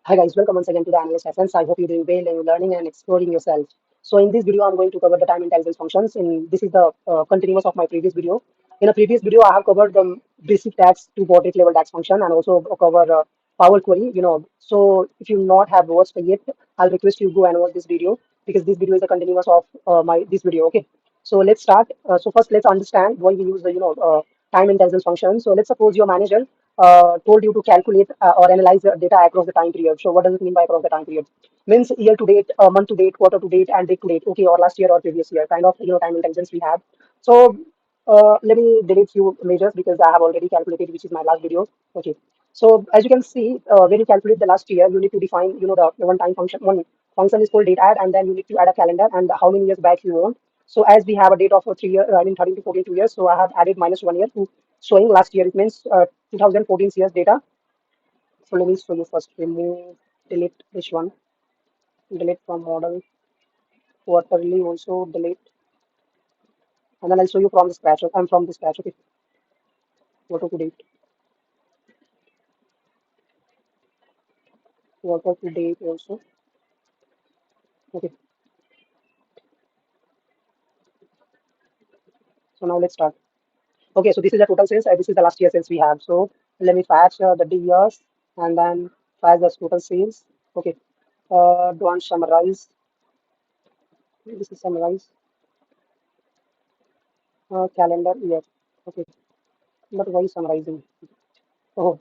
Hi guys, welcome once again to the Analyst Essence. I hope you're doing well and you're learning and exploring yourself. So in this video, I'm going to cover the time intelligence functions. In this is the continuous of my previous video. In a previous video, I have covered the basic DAX to portrait level DAX function and also cover Power Query. So if you not have watched it yet, I'll request you go and watch this video because this video is a continuous of my this video. Okay. So let's start. So first, let's understand why we use the time intelligence function. So let's suppose your manager told you to calculate or analyze the data across the time period. So what does it mean by across the time period? Means year to date, month to date, quarter to date, and date to date. Okay, or last year or previous year, kind of time intelligence we have. So let me delete few measures because I have already calculated, which is my last video. Okay. So as you can see, when you calculate the last year, you need to define the one time function. One function is called date add, and then you need to add a calendar and how many years back you want. So as we have a date of 3 year, I mean 13 to 14 2 years, so I have added minus 1 year to showing last year. It means 2014 years data. So let me show you first. Remove, delete this one, delete from model, quarterly also delete, and then I'll show you from the scratch. I'm from the scratch. Okay, quarter to date, quarter to date also. Okay, so now let's start. Okay, so this is the total sales. This is the last year sales we have. So let me fetch the years and then fetch the total sales. Okay, don't summarize. This is summarize calendar year. Okay, but why summarizing? Oh,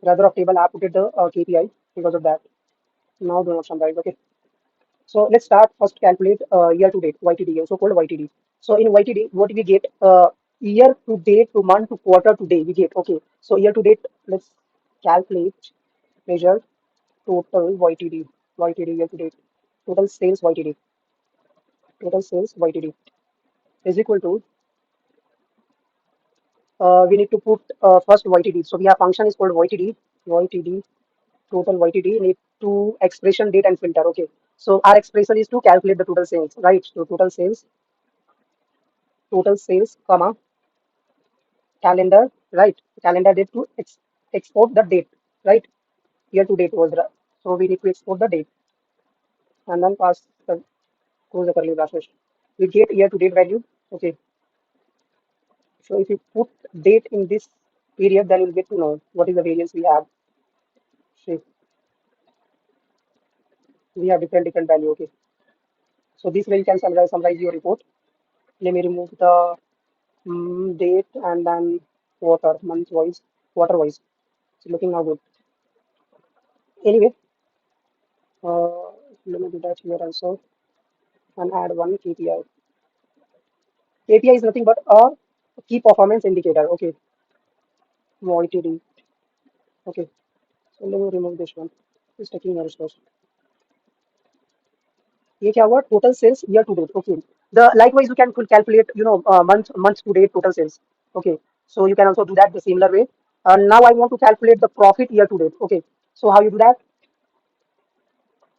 rather of table I put it the KPI because of that. Now do not summarize. Okay. So let's start first calculate year to date YTD, also called YTD. So in YTD, what do we get? Year to date to month to quarter to day we get. Okay. So year to date, let's calculate measure total YTD year to date, total sales YTD, total sales YTD is equal to we need to put first YTD. So we have function is called YTD total YTD need to expression date and filter. Okay. So our expression is to calculate the total sales, right? So total sales, comma, calendar, right? Calendar date to export the date, right? Year to date was the, so we need to export the date and then pass the close the curly braces. We get year to date value. Okay. So if you put date in this period, then you'll get to know what is the variance we have. See, we have different value. Okay. So this way you can summarize your report. Let me remove the date and then quarter, month wise, quarter wise. It's looking now good. Anyway, let me do that here also and add one KPI. KPI is nothing but a key performance indicator. Okay, YTD. Okay, so let me remove this one. It's taking your resource. ये क्या हुआ total sales year to date. Okay, the likewise you can calculate month to date total sales. Okay, so you can also do that the similar way. Now I want to calculate the profit year to date. Okay, so how you do that?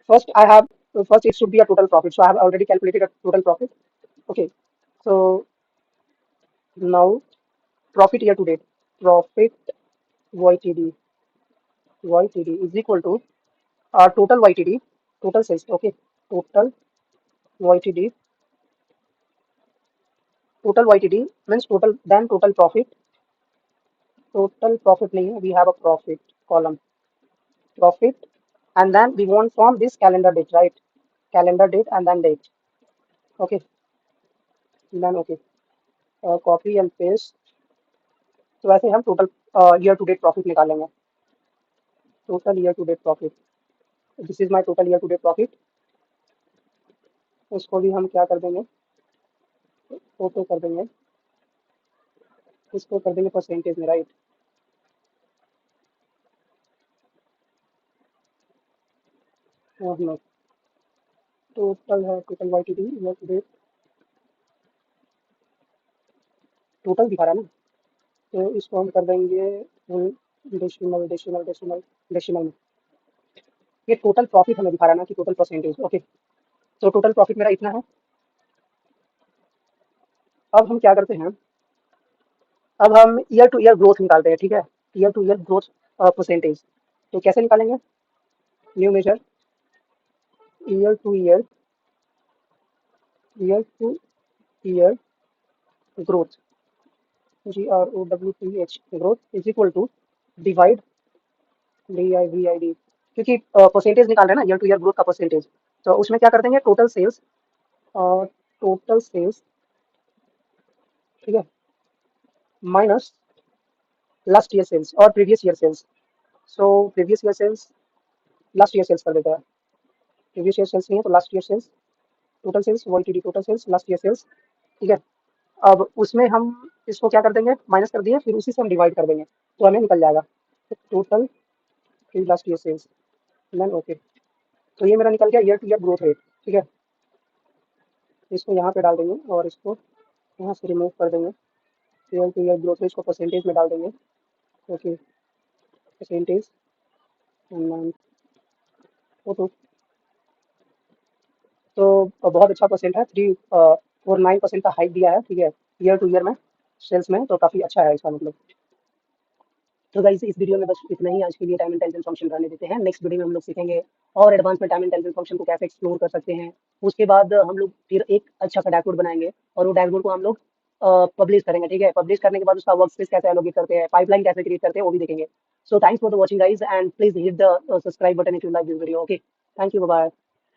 First I have first it should be a total profit. So I have already calculated a total profit. Okay, so now profit year to date, profit YTD, YTD is equal to total YTD, total sales. Okay, total YTD, total YTD means total, then total profit. Total profit नहीं है, we have a profit column, profit, and then we want from this calendar date, right? Calendar date and then date. Okay, then okay, copy and paste. तो वैसे हम total year to date profit निकालेंगे. Total year to date profit. This is my total year to date profit. उसको भी हम क्या कर देंगे? ऑटो कर देंगे, इसको कर देंगे परसेंटेज में, राइट? नो, टोटल है, total YTD year to date total दिखा रहा है ना, तो इसको हम कर देंगे डेसिमल डेसिमल डेसिमल डेसिमल में. ये टोटल प्रॉफिट हमें दिखा रहा है ना कि टोटल परसेंटेज. ओके, तो टोटल प्रॉफिट मेरा इतना है. अब हम क्या करते हैं, अब हम ईयर टू ईयर ग्रोथ निकालते हैं. ठीक है, year to year growth percentage. तो कैसे निकालेंगे? New measure year to to year growth, GROWTH growth is equal to divide DIVID, क्योंकि परसेंटेज निकाल रहे हैं ना, ईयर टू ईयर ग्रोथ का परसेंटेज। तो उसमें क्या कर देंगे, टोटल सेल्स, टोटल सेल्स, ठीक है, माइनस लास्ट ईयर सेल्स और previous year sales. So previous year sales, last year sales कर देता है, प्रीवियस ईयर सेल्स नहीं है तो last year sales, total sales YTD total sales last year sales, ठीक है। अब उसमें हम इसको क्या कर देंगे, माइनस कर दिए, फिर उसी से हम डिवाइड कर देंगे तो हमें निकल जाएगा टोटल फिर last year sales, then okay. तो ये मेरा निकल गया year to year growth rate, ठीक है। इसको यहाँ पे डाल देंगे और इसको यहाँ से रिमूव कर देंगे, year to year growth rate इसको परसेंटेज में डाल देंगे, ओके, परसेंटेज 942। तो बहुत अच्छा परसेंट है, 349% का हाइक दिया है, ठीक है, ईयर टू ईयर में सेल्स में, तो काफ़ी अच्छा है इसका मतलब। तो गाइस इस वीडियो में बस इतना ही आज के लिए, टाइम इंटेलिजेंस फंक्शन रहने देते हैं। नेक्स्ट वीडियो में हम लोग सीखेंगे और एडवांस में टाइम इंटेलिजेंस फंक्शन को कैसे एक्सप्लोर कर सकते हैं। उसके बाद हम लोग फिर एक अच्छा सा डैशबोर्ड बनाएंगे और वो डैशबोर्ड को हम लोग पब्लिश करेंगे, ठीक है। पब्लिश करने के बाद उसका वर्क स्पेस कैसे एलोकेट करते हैं, पाइपलाइन कैसे क्रिएट करते हैं, वो भी देखेंगे। So thanks for the watching guys, and please hit the subscribe button if you like this video. Okay, thank you, bye.